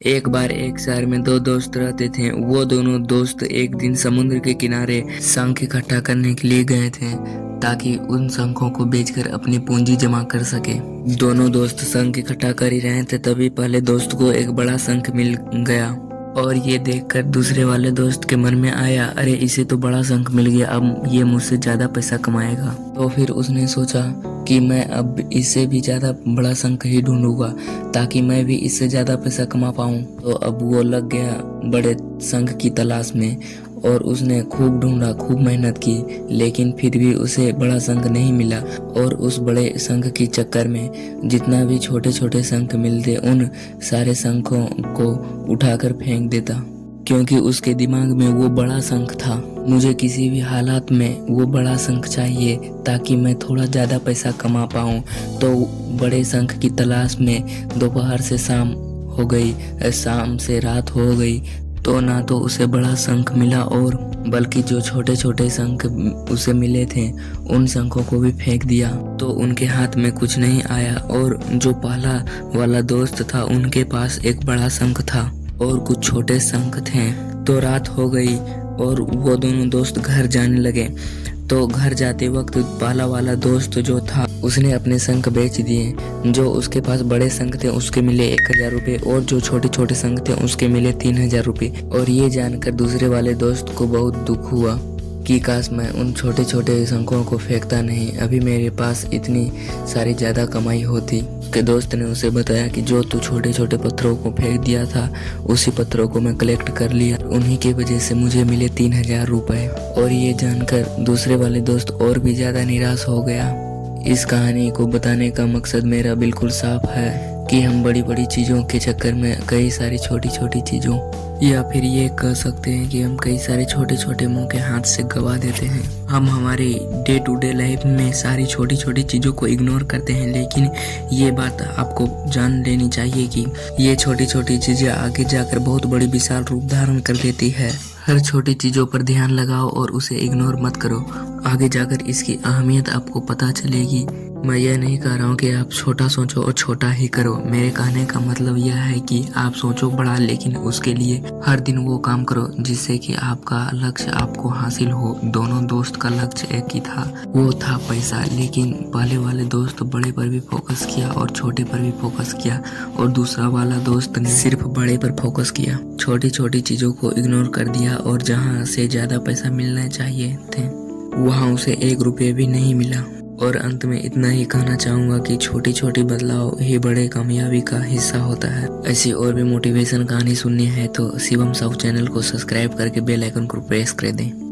एक बार एक शहर में दो दोस्त रहते थे। वो दोनों दोस्त एक दिन समुद्र के किनारे शंख इकट्ठा करने के लिए गए थे ताकि उन शंखों को बेचकर अपनी पूंजी जमा कर सके। दोनों दोस्त शंख इकट्ठा कर ही रहे थे, तभी पहले दोस्त को एक बड़ा शंख मिल गया और ये देखकर दूसरे वाले दोस्त के मन में आया, अरे इसे तो बड़ा शंख मिल गया, अब ये मुझसे ज्यादा पैसा कमाएगा। तो फिर उसने सोचा कि मैं अब इससे भी ज्यादा बड़ा शंख ही ढूंढूंगा ताकि मैं भी इससे ज्यादा पैसा कमा पाऊं। तो अब वो लग गया बड़े शंख की तलाश में और उसने खूब ढूंढा, खूब मेहनत की, लेकिन फिर भी उसे बड़ा शंख नहीं मिला। और उस बड़े शंख के चक्कर में जितना भी छोटे छोटे शंख मिलते उन सारे शंखों को उठाकर फेंक देता, क्योंकि उसके दिमाग में वो बड़ा शंख था। मुझे किसी भी हालात में वो बड़ा शंख चाहिए ताकि मैं थोड़ा ज्यादा पैसा कमा पाऊं। तो बड़े शंख की तलाश में दोपहर से शाम हो गई, शाम से रात हो गई, तो ना तो उसे बड़ा शंख मिला और बल्कि जो छोटे छोटे शंख उसे मिले थे उन शंखों को भी फेंक दिया। तो उनके हाथ में कुछ नहीं आया और जो पहला वाला दोस्त था उनके पास एक बड़ा शंख था और कुछ छोटे शंख थे। तो रात हो गई और वो दोनों दोस्त घर जाने लगे। तो घर जाते वक्त पहला वाला दोस्त जो था उसने अपने शंख बेच दिए। जो उसके पास बड़े शंख थे उसके मिले 1000 रुपये और जो छोटे छोटे शंख थे उसके मिले 3000 रुपये। और ये जानकर दूसरे वाले दोस्त को बहुत दुख हुआ कि काश मैं उन छोटे छोटे शंखों को फेंकता नहीं, अभी मेरे पास इतनी सारी ज्यादा कमाई होती। उसके दोस्त ने उसे बताया कि जो तू छोटे छोटे पत्थरों को फेंक दिया था उसी पत्थरों को मैं कलेक्ट कर लिया, उन्हीं की वजह से मुझे मिले 3000 रुपए। और ये जानकर दूसरे वाले दोस्त और भी ज्यादा निराश हो गया। इस कहानी को बताने का मकसद मेरा बिल्कुल साफ है कि हम बड़ी बड़ी चीजों के चक्कर में कई सारी छोटी छोटी चीजों, या फिर ये कह सकते हैं कि हम कई सारे छोटे छोटे मौके हाथ से गवा देते हैं। हम हमारे डे टू डे लाइफ में सारी छोटी छोटी चीजों को इग्नोर करते हैं, लेकिन ये बात आपको जान लेनी चाहिए कि ये छोटी छोटी चीजें आगे जाकर बहुत बड़ी विशाल रूप धारण कर देती है। हर छोटी चीजों पर ध्यान लगाओ और उसे इग्नोर मत करो, आगे जाकर इसकी अहमियत आपको पता चलेगी। मैं यह नहीं कह रहा हूँ कि आप छोटा सोचो और छोटा ही करो। मेरे कहने का मतलब यह है कि आप सोचो बड़ा, लेकिन उसके लिए हर दिन वो काम करो जिससे कि आपका लक्ष्य आपको हासिल हो। दोनों दोस्त का लक्ष्य एक ही था, वो था पैसा, लेकिन पहले वाले दोस्त बड़े पर भी फोकस किया और छोटे पर भी फोकस किया और दूसरा वाला दोस्त ने सिर्फ बड़े पर फोकस किया, छोटी छोटी चीजों को इग्नोर कर दिया। और जहाँ से ज्यादा पैसा मिलना चाहिए थे वहाँ उसे 1 रुपये भी नहीं मिला। और अंत में इतना ही कहना चाहूंगा कि छोटी छोटी बदलाव ही बड़े कामयाबी का हिस्सा होता है। ऐसी और भी मोटिवेशन कहानी सुननी है तो शिवम साहू चैनल को सब्सक्राइब करके बेल आइकन को प्रेस कर दें।